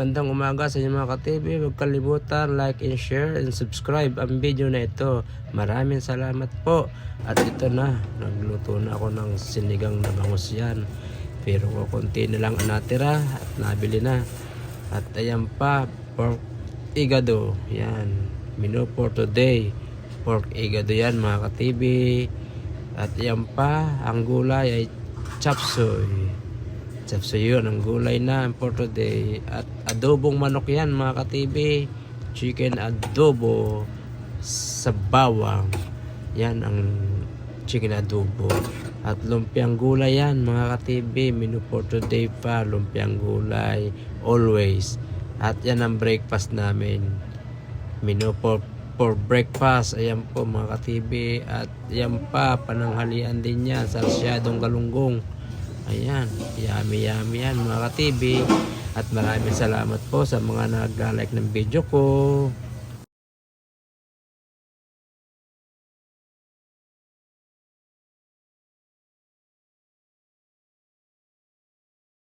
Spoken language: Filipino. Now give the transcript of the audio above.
magandang umaga sa inyo mga ka-TV. Huwag kalimutan like and share and subscribe ang video na ito. Maraming salamat po. At ito na, nagluto na ako ng sinigang na bangus yan. Pero konti na lang ang natira at nabili na. At ayan pa, pork igado. Yan, menu for today. Pork igado yan mga ka-TV. At ayan pa, ang gulay ay chop suey. So yun, ang gulay na for today. At adobong manok yan mga ka-TV. Chicken adobo sa bawang. Yan ang chicken adobo. At lumpiang gulay yan mga ka-TV. Menu for today pa, lumpiang gulay always. At yan ang breakfast namin. Menu for breakfast. Ayan po mga ka-TV. At yan pa, pananghalian din yan. Sarsyadong galunggong. Ayan, yummy yan mga ka-TV. At maraming salamat po sa mga nag-like ng video ko.